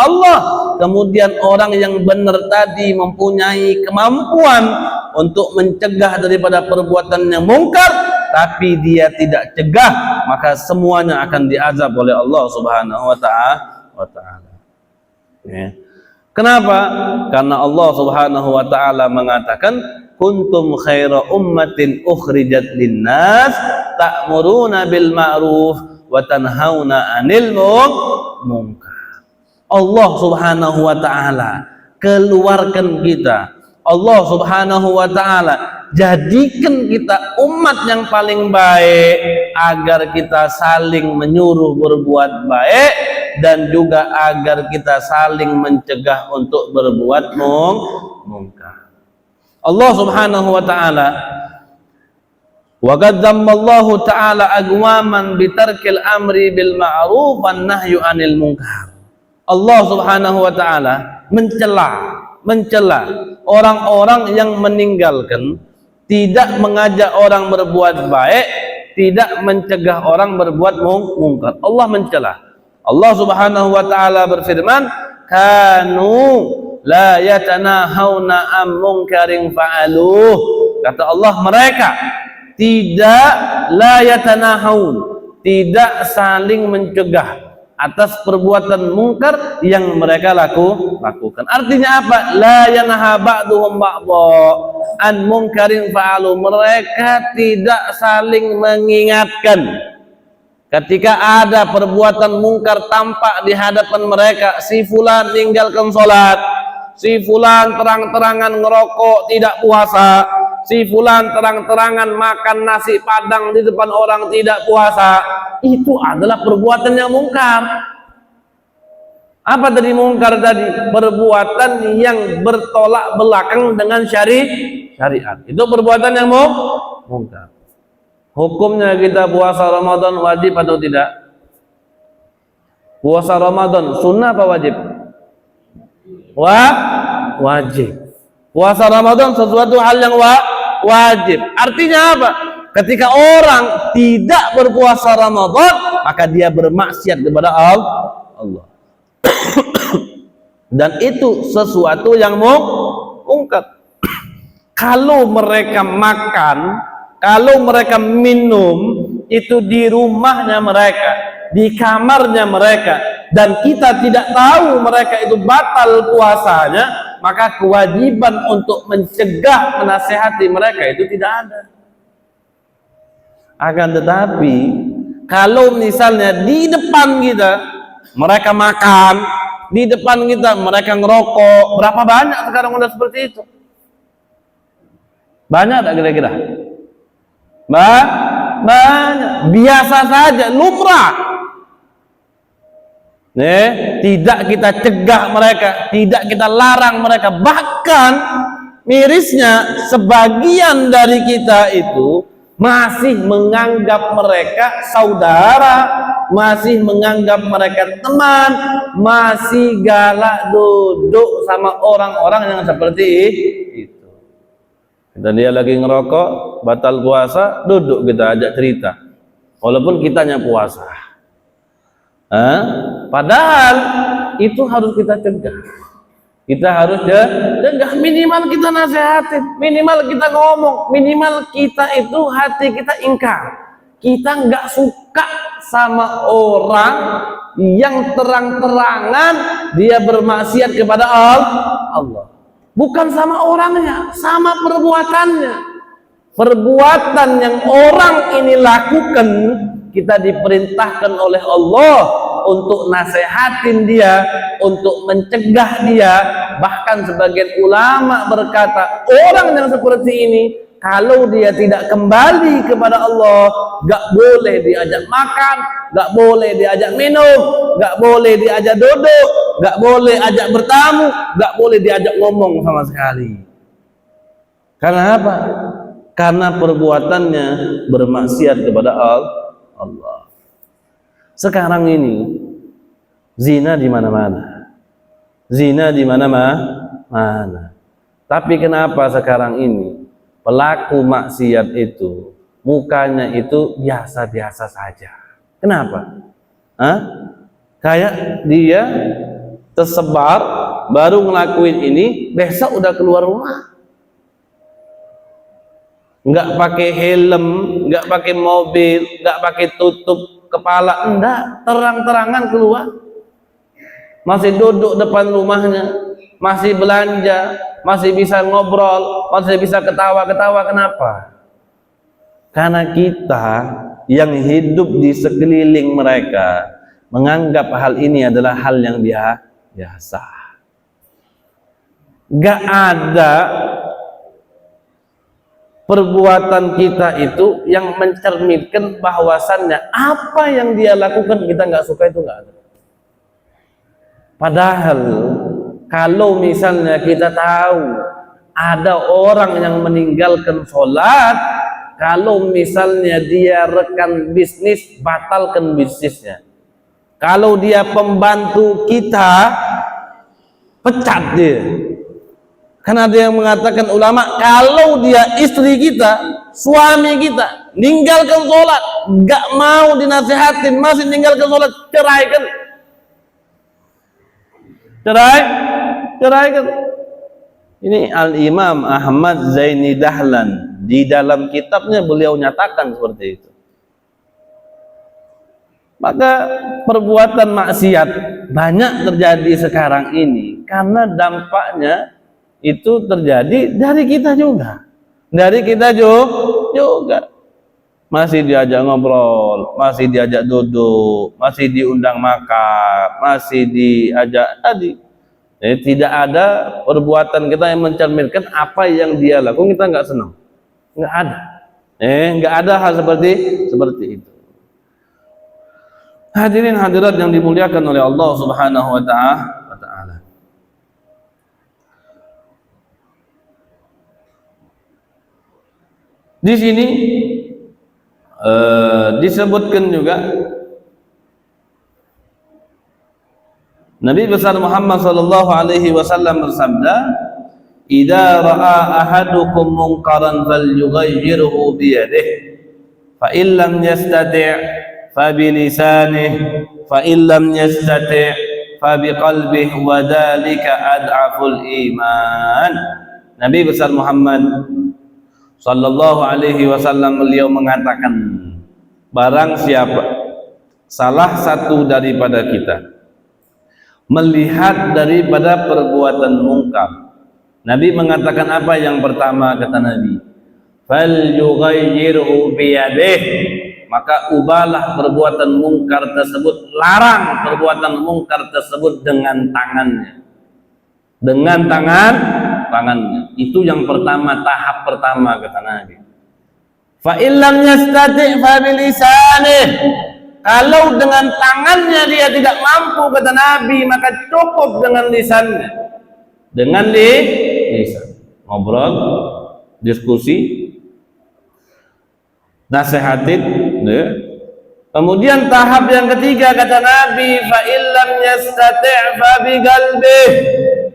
Speaker 1: Allah. Kemudian orang yang benar tadi mempunyai kemampuan untuk mencegah daripada perbuatan yang mungkar, tapi dia tidak cegah, maka semuanya akan diazab oleh Allah Subhanahu wa ta'ala. Ya. Kenapa? Karena Allah Subhanahu wa taala mengatakan kuntum khaira ummatin ukhrijat linnas ta'muruna bil ma'ruf wa tanhauna 'anil munkar. Allah Subhanahu wa taala keluarkan kita. Allah Subhanahu wa taala jadikan kita umat yang paling baik agar kita saling menyuruh berbuat baik dan juga agar kita saling mencegah untuk berbuat mungkar. Allah Subhanahu wa taala wa qad dzammallahu ta'ala aqwaman bitarkil amri bil ma'ruf wan nahyu 'anil munkar. Allah Subhanahu wa taala mencela orang-orang yang meninggalkan, tidak mengajak orang berbuat baik, tidak mencegah orang berbuat mungkar. Allah mencela. Allah Subhanahu wa taala berfirman, kanu la yatanahawna am munkarin fa'aluh. Kata Allah, mereka tidak la yatanahawun, tidak saling mencegah atas perbuatan mungkar yang mereka lakukan. Artinya apa? La yanha ba'duhum ba'dha an munkarin fa'alu. Mereka tidak saling mengingatkan. Ketika ada perbuatan mungkar tampak di hadapan mereka, si fulan tinggalkan sholat, si fulan terang-terangan ngerokok tidak puasa, si fulan terang-terangan makan nasi padang di depan orang tidak puasa, itu adalah perbuatan yang mungkar. Apa tadi mungkar tadi? Perbuatan yang bertolak belakang dengan syariat. Itu perbuatan yang mungkar. Hukumnya kita puasa Ramadan wajib atau tidak? Puasa Ramadan sunnah apa wajib? Wajib. Puasa Ramadan sesuatu hal yang wajib. Artinya apa? Ketika orang tidak berpuasa Ramadan, maka dia bermaksiat kepada Allah. Dan itu sesuatu yang mungkar. Kalau mereka makan, kalau mereka minum, itu di rumahnya mereka, di kamarnya mereka, dan kita tidak tahu mereka itu batal puasanya, maka kewajiban untuk mencegah, menasehati mereka itu tidak ada. Akan tetapi kalau misalnya di depan kita mereka makan, di depan kita mereka ngerokok, berapa banyak sekarang udah seperti itu? Banyak tak kira-kira? Banyak. Biasa saja, lumrah. Tidak kita cegah mereka, tidak kita larang mereka. Bahkan mirisnya sebagian dari kita itu masih menganggap mereka saudara, masih menganggap mereka teman, masih galak duduk sama orang-orang yang seperti itu. Dan dia lagi ngerokok, batal puasa, duduk kita ajak cerita, walaupun kitanya puasa. Padahal itu harus kita cegah. Kita harus cegah, minimal kita nasihatin, minimal kita ngomong, minimal kita itu hati kita ingkar. Kita nggak suka sama orang yang terang-terangan dia bermaksiat kepada Allah. Bukan sama orangnya, sama perbuatannya. Perbuatan yang orang ini lakukan, kita diperintahkan oleh Allah untuk nasehatin dia, untuk mencegah dia. Bahkan sebagian ulama berkata, orang yang seperti ini, kalau dia tidak kembali kepada Allah, gak boleh diajak makan, gak boleh diajak minum, gak boleh diajak duduk, gak boleh ajak bertamu, gak boleh diajak ngomong sama sekali. Karena apa? Karena perbuatannya bermaksiat kepada Allah. Sekarang ini zina di mana-mana. Zina di mana-mana. Tapi kenapa sekarang ini pelaku maksiat itu mukanya itu biasa-biasa saja? Kenapa? Kayak dia tersebar baru ngelakuin ini, besok udah keluar rumah, nggak pakai helm, nggak pakai mobil, nggak pakai tutup kepala, enggak, terang-terangan keluar. masih duduk depan rumahnya, masih belanja, masih bisa ngobrol, masih bisa ketawa-ketawa. Kenapa? Karena kita yang hidup di sekeliling mereka menganggap hal ini adalah hal yang biasa. Gak ada perbuatan kita itu yang mencerminkan bahwasannya apa yang dia lakukan kita nggak suka, itu nggak ada. Padahal kalau misalnya kita tahu ada orang yang meninggalkan sholat, kalau misalnya dia rekan bisnis, batalkan bisnisnya. Kalau dia pembantu kita, pecat dia. Karena ada yang mengatakan ulama, kalau dia istri kita, suami kita ninggalkan sholat, gak mau dinasihatin, masih ninggalkan sholat, ceraikan. Ceraikan. Ini Al-Imam Ahmad Zaini Dahlan di dalam kitabnya beliau nyatakan seperti itu. Maka perbuatan maksiat banyak terjadi sekarang ini karena dampaknya itu terjadi dari kita juga. Dari kita juga. Masih diajak ngobrol, masih diajak duduk, masih diundang makan, masih diajak tadi. Tidak ada perbuatan kita yang mencerminkan apa yang dia lakukan kita nggak senang. Nggak ada. Nggak ada hal seperti itu. Hadirin hadirat yang dimuliakan oleh Allah Subhanahu wa ta'ala. Di sini disebutkan juga Nabi besar Muhammad sallallahu alaihi wasallam bersabda, "Idza ra'a ahadukum munkaran falyughayyirhu bi yadihi, fa in lam yastati' fa bi lisanihi, fa in lam yastati' fa bi qalbihi wa dzalika ad'aful iman." Nabi besar Muhammad sallallahu alaihi wasallam beliau mengatakan, barang siapa salah satu daripada kita melihat daripada perbuatan mungkar, Nabi mengatakan apa yang pertama kata Nabi? Fal yughayyirhu biyadihi, maka ubahlah perbuatan mungkar tersebut, larang perbuatan mungkar tersebut dengan tangannya. Dengan tangannya. Itu yang pertama, tahap pertama kata Nabi. Fa illam yastati' fa bilisanihi, kalau dengan tangannya dia tidak mampu kata Nabi, maka cukup dengan lisannya. Dengan lisan. Ngobrol, diskusi, nasihatin. Kemudian tahap yang ketiga kata Nabi, fa illam yastati' fa bi qalbihi,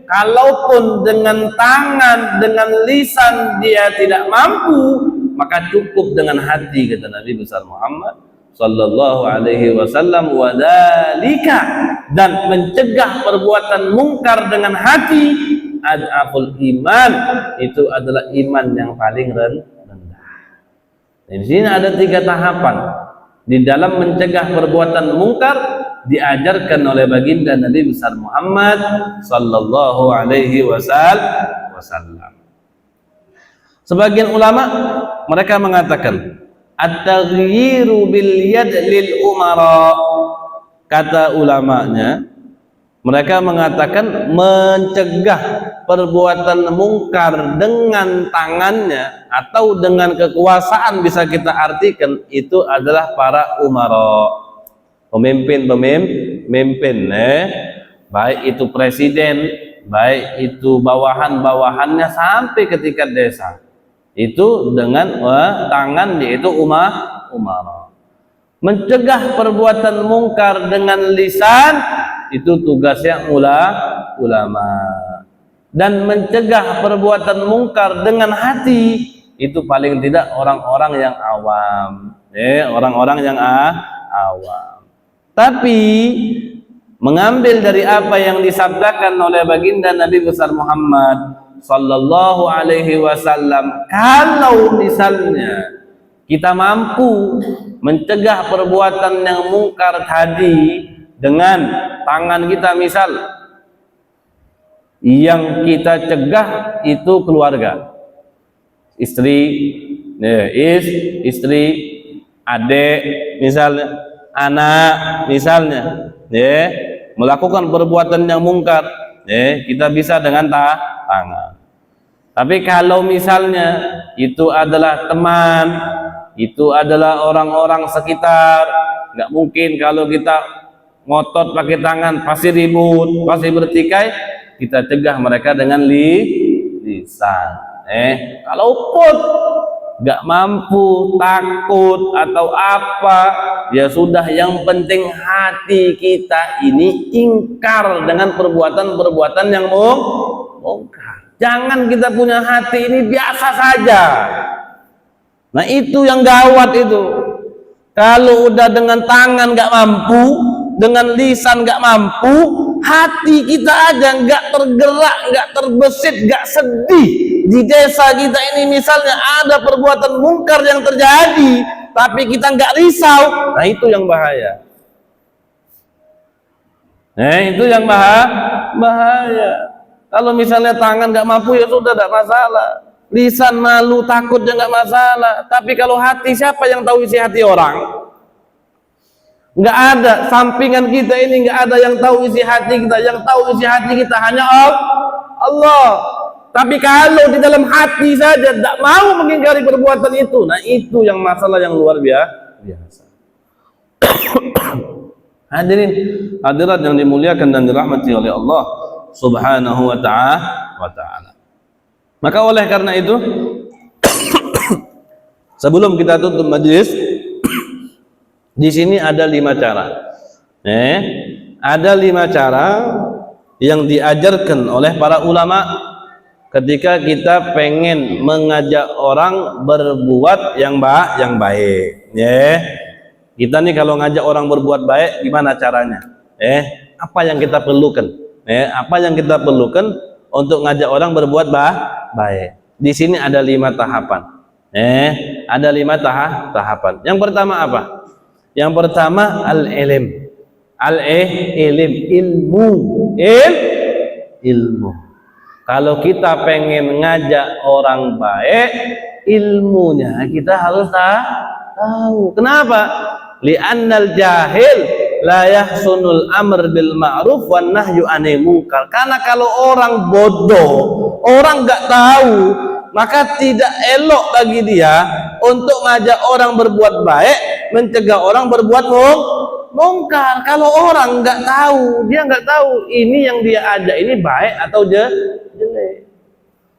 Speaker 1: kalaupun dengan tangan, dengan lisan dia tidak mampu, maka cukup dengan hati kata Nabi besar Muhammad sallallahu alaihi wasallam. Wa dzalika, dan mencegah perbuatan mungkar dengan hati, ad'aful iman, itu adalah iman yang paling rendah. Di sini ada 3 tahapan di dalam mencegah perbuatan mungkar, diajarkan oleh baginda Nabi besar Muhammad sallallahu alaihi wasallam. Sebagian ulama mereka mengatakan at-taghyiru bil yad lil umara. Kata ulamanya, mereka mengatakan mencegah perbuatan mungkar dengan tangannya atau dengan kekuasaan, bisa kita artikan itu adalah para umara, pemimpin, baik itu presiden, baik itu bawahan-bawahannya sampai ke tingkat desa. Itu dengan tangan, yaitu umara. Mencegah perbuatan mungkar dengan lisan, itu tugasnya ulama. Dan mencegah perbuatan mungkar dengan hati, itu paling tidak orang-orang yang awam. Orang-orang yang awam. Tapi mengambil dari apa yang disabdakan oleh baginda Nabi besar Muhammad sallallahu alaihi wasallam, kalau misalnya kita mampu mencegah perbuatan yang mungkar tadi dengan tangan kita. Misal yang kita cegah itu keluarga, istri, istri, adik misalnya, anak misalnya, melakukan perbuatan yang mungkar, kita bisa dengan tangan. Tapi kalau misalnya itu adalah teman, itu adalah orang-orang sekitar, nggak mungkin kalau kita ngotot pakai tangan, pasti ribut, pasti bertikai. Kita cegah mereka dengan lisan. Kalaupun nggak mampu, takut atau apa, ya sudah, yang penting hati kita ini ingkar dengan perbuatan-perbuatan yang mungkar. Jangan kita punya hati ini biasa saja. Nah itu yang gawat itu. Kalau udah dengan tangan nggak mampu, dengan lisan nggak mampu, hati kita aja nggak tergerak, nggak terbesit, nggak sedih. Di desa kita ini misalnya ada perbuatan mungkar yang terjadi, tapi kita nggak risau. Nah itu yang bahaya. Itu yang bahaya. Kalau misalnya tangan nggak mampu, ya sudah, tidak masalah. Lisan malu, takut, ya nggak masalah. Tapi kalau hati, siapa yang tahu isi hati orang? Nggak ada. Sampingan kita ini nggak ada yang tahu isi hati kita. Yang tahu isi hati kita hanya Allah. Tapi kalau di dalam hati saja tidak mau mengingkari perbuatan itu, nah itu yang masalah yang luar biasa. Hadirin hadirat yang dimuliakan dan dirahmati oleh Allah Subhanahu wa ta'ala. Maka oleh karena itu sebelum kita tutup majelis, di sini ada 5 cara. Ada 5 cara yang diajarkan oleh para ulama ketika kita pengen mengajak orang berbuat yang baik. Kita nih kalau ngajak orang berbuat baik, gimana caranya? Apa yang kita perlukan? Apa yang kita perlukan untuk ngajak orang berbuat baik? Di sini ada 5 tahapan. Ada 5 tahapan. Yang pertama apa? Yang pertama al-ilm. Ilmu. Kalau kita pengen ngajak orang baik, ilmunya kita harus tahu. Kenapa? Li'annal jahil la yahsunul amr bil ma'ruf wan nahyu 'anil munkar. Karena kalau orang bodoh, orang nggak tahu, maka tidak elok bagi dia untuk ngajak orang berbuat baik, mencegah orang berbuat mungkar. Kalau orang nggak tahu, dia nggak tahu ini yang dia ajak ini baik atau jelek.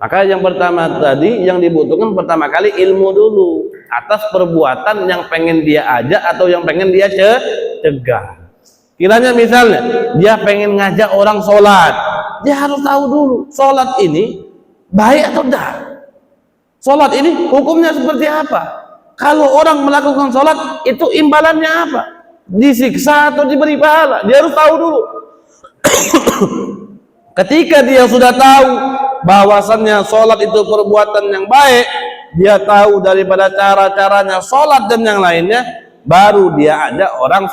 Speaker 1: Maka yang pertama tadi yang dibutuhkan pertama kali ilmu dulu atas perbuatan yang pengen dia ajak atau yang pengen dia cegah. Kiranya misalnya dia pengen ngajak orang sholat, dia harus tahu dulu sholat ini baik atau tidak. Sholat ini hukumnya seperti apa? Kalau orang melakukan sholat itu imbalannya apa? Disiksa atau diberi pahala? Dia harus tahu dulu. Ketika dia sudah tahu bahwasannya sholat itu perbuatan yang baik, dia tahu daripada cara-caranya sholat dan yang lainnya, baru dia ajak orang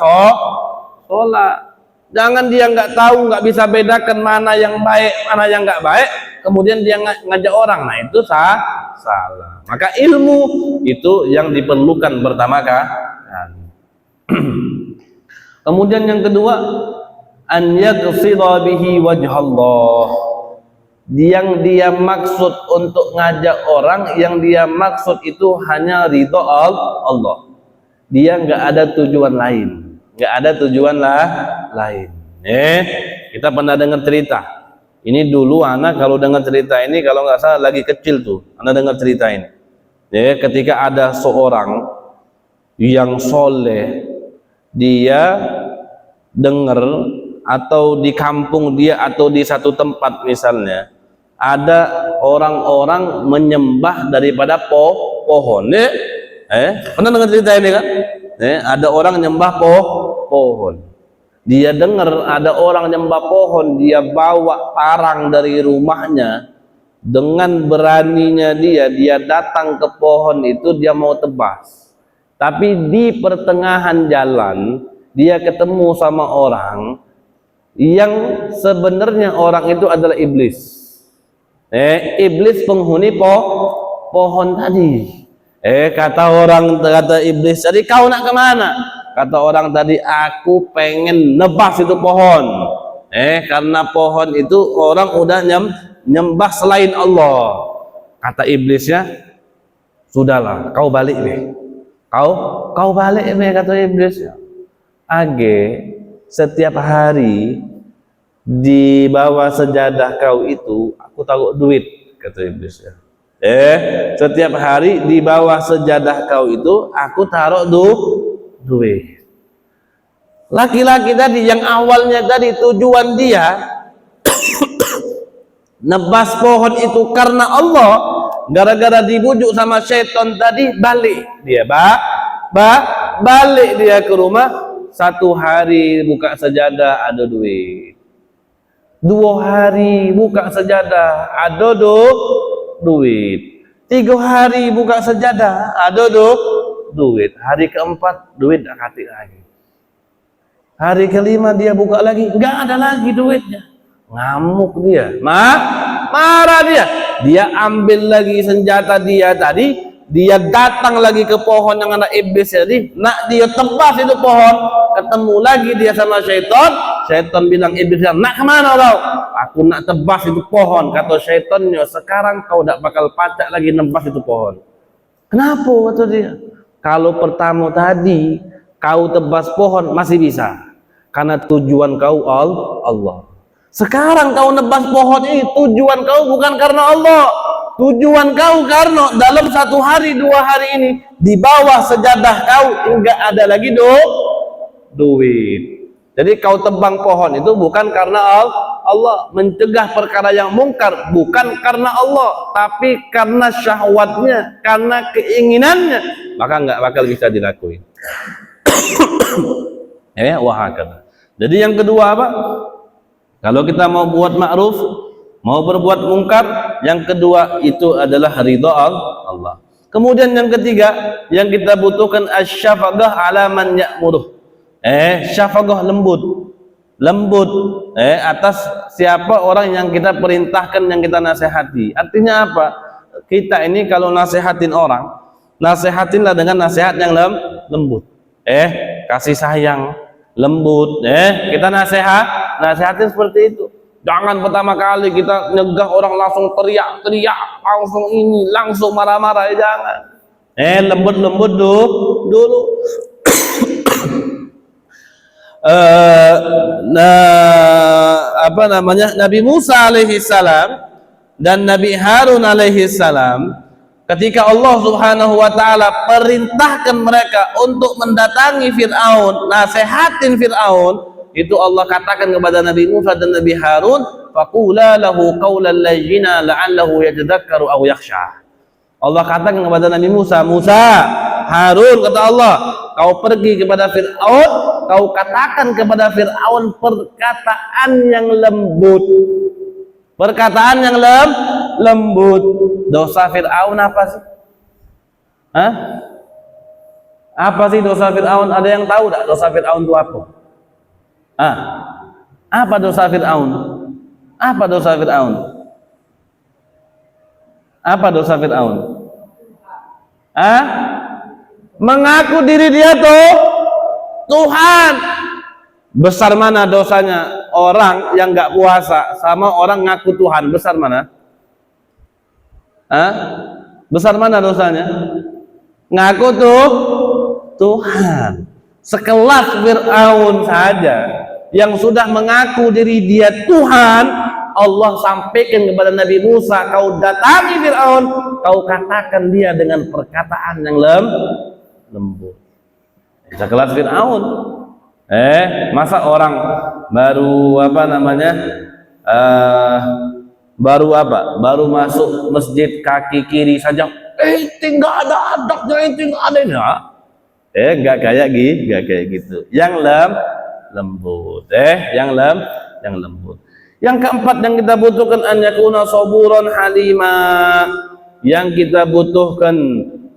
Speaker 1: sholat. Jangan dia nggak tahu, nggak bisa bedakan mana yang baik, mana yang nggak baik, kemudian dia ngajak orang. Nah itu salah. Maka ilmu itu yang diperlukan pertama kali. Kemudian yang kedua, an yaqsida bihi wajhallah. Yang dia maksud untuk ngajak orang, yang dia maksud itu hanya ridho Allah. Dia nggak ada tujuan lain, nggak ada tujuan lain. Kita pernah dengar cerita ini dulu, anak kalau dengar cerita ini kalau nggak salah lagi kecil tuh, anak dengar cerita ini. Ketika ada seorang yang soleh, dia dengar atau di kampung dia atau di satu tempat misalnya ada orang-orang menyembah daripada pohon. Pernah dengar cerita ini kan? Ada orang nyembah pohon. Dia dengar ada orang nyembah pohon, dia bawa parang dari rumahnya, dengan beraninya dia datang ke pohon itu, dia mau tebas. Tapi di pertengahan jalan dia ketemu sama orang yang sebenarnya orang itu adalah iblis. Iblis penghuni pohon tadi. Kata iblis tadi, kau nak kemana? Kata orang tadi, aku pengen nebas itu pohon. Karena pohon itu orang udah nyembah selain Allah. Kata iblisnya, sudahlah, kau balik deh. Kau balik deh, kata iblisnya. Setiap hari di bawah sejadah kau itu aku taruh duit, kata iblisnya. Setiap hari di bawah sejadah kau itu aku taruh duit. Laki-laki tadi yang awalnya tadi tujuan dia nebas pohon itu karena Allah, gara-gara dibujuk sama syaitan tadi, balik dia balik dia ke rumah. 1 hari buka sejadah ada duit, 2 hari buka sejadah ada duit, 3 hari buka sejadah ada duit, hari keempat duit tak katik lagi, hari kelima dia buka lagi nggak ada lagi duitnya. Ngamuk dia, marah dia ambil lagi senjata dia tadi, dia datang lagi ke pohon yang anak iblis tadi, nak dia tebas itu pohon. Ketemu lagi dia sama syaitan bilang iblisnya, nak kemana kau? Aku nak tebas itu pohon. Kata syaitannya, sekarang kau tak bakal pacak lagi nebas itu pohon. Kenapa? Kata dia, kalau pertama tadi kau tebas pohon masih bisa, karena tujuan kau Allah. Sekarang kau nebas pohon ini, tujuan kau bukan karena Allah, tujuan kau karena dalam 1 hari 2 hari ini di bawah sejadah kau enggak ada lagi duit. Jadi kau tebang pohon itu bukan karena Allah, mencegah perkara yang mungkar bukan karena Allah, tapi karena syahwatnya, karena keinginannya, maka enggak bakal bisa dilakuin. Wahakala. Jadi yang kedua apa? Kalau kita mau buat ma'ruf, mau berbuat mungkar, yang kedua itu adalah ridha Allah. Kemudian yang ketiga yang kita butuhkan asy-syafaqah ala man ya'muruh. Syafaqah lembut atas siapa orang yang kita perintahkan, yang kita nasihati. Artinya apa? Kita ini kalau nasihatin orang, nasihatinlah dengan nasihat yang lembut. Kasih sayang, lembut. Kita nasihatin seperti itu. Jangan pertama kali kita nyegah orang langsung teriak, langsung ini, langsung marah-marah, jangan. Lembut-lembut dulu. Nabi Musa alaihi salam dan Nabi Harun alaihi salam, ketika Allah Subhanahu wa taala perintahkan mereka untuk mendatangi Firaun, nasihatin Firaun, itu Allah katakan kepada Nabi Musa dan Nabi Harun, faqula lahu qawlan layyina la'allahu yatadhakkaru aw yakhsha. Allah katakan kepada Nabi Musa, Harun, kata Allah, kau pergi kepada Firaun, kau katakan kepada Firaun perkataan yang lembut. Perkataan yang lembut. Dosa Firaun apa sih? Apa sih dosa Firaun? Ada yang tahu tak dosa Firaun itu apa? Apa dosa Firaun? Apa dosa Firaun? Apa dosa Firaun? Mengaku diri dia Tuhan. Besar mana dosanya orang yang nggak puasa sama orang ngaku Tuhan? Besar mana? Besar mana dosanya? Ngaku Tuhan. Sekelas Firaun saja yang sudah mengaku diri dia Tuhan, Allah sampaikan kepada Nabi Musa, kau datangi Firaun, kau katakan dia dengan perkataan yang lembut. Sekelas Firaun. Masa orang baru masuk masjid kaki kiri saja, tinggal ada adabnya, tinggal ada enggak kayak gitu. Yang lembut. Yang lembut. Yang keempat yang kita butuhkan, an yakuna saburan halima. Yang kita butuhkan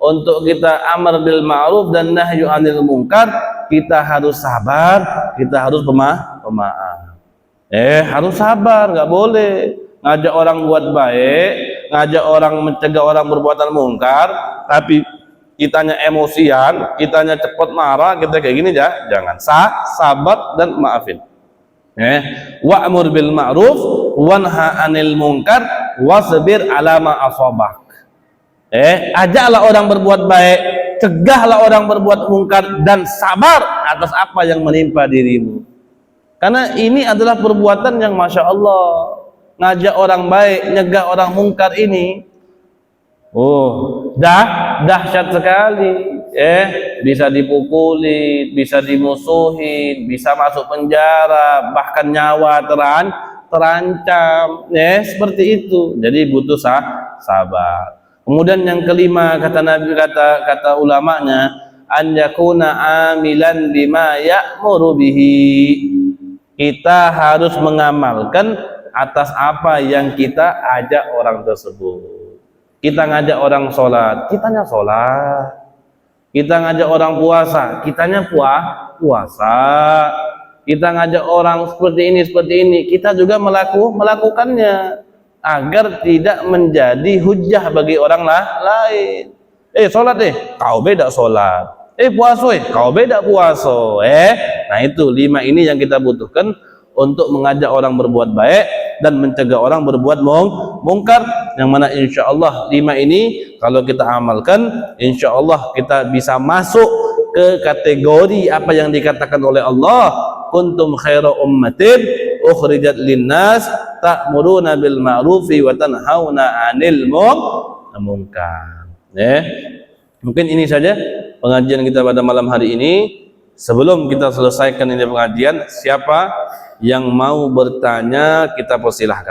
Speaker 1: untuk kita amar bil ma'ruf dan nahyu anil munkar, kita harus sabar, kita harus pemaaf. Harus sabar, nggak boleh ngajak orang buat baik, ngajak orang mencegah orang berbuatan mungkar, tapi kitanya emosian, kitanya cepat marah, kita kayak gini ya, jangan. Sabar dan maafin. Wa'mur bil ma'ruf wanha anil munkar wasbir ala ma asabak. Ajaklah orang berbuat baik, cegahlah orang berbuat mungkar, dan sabar atas apa yang menimpa dirimu. Karena ini adalah perbuatan yang Masya Allah, ngajak orang baik, nyegah orang mungkar ini, dahsyat sekali. Bisa dipukuli, bisa dimusuhin, bisa masuk penjara, bahkan nyawa terancam. Seperti itu. Jadi butuh sabar. Kemudian yang kelima, kata Nabi, kata ulamanya, an yakuna amilan bima ya'muru bihi. Kita harus mengamalkan atas apa yang kita ajak orang tersebut. Kita ngajak orang sholat, kitanya sholat. Kita ngajak orang puasa, kitanya puasa. Kita ngajak orang seperti ini, kita juga melakukannya, agar tidak menjadi hujah bagi orang lain. Sholat kau beda sholat. Puasa kau beda puasa. Nah itu 5 ini yang kita butuhkan untuk mengajak orang berbuat baik dan mencegah orang berbuat mungkar, yang mana insya Allah 5 ini kalau kita amalkan, insya Allah kita bisa masuk ke kategori apa yang dikatakan oleh Allah, kuntum khaira ummatin ukhrijat linnas ta'muruna bil ma'rufi wa tanhauna 'anil munkar. Mungkin ini saja pengajian kita pada malam hari ini. Sebelum kita selesaikan ini pengajian, siapa yang mau bertanya, kita persilahkan.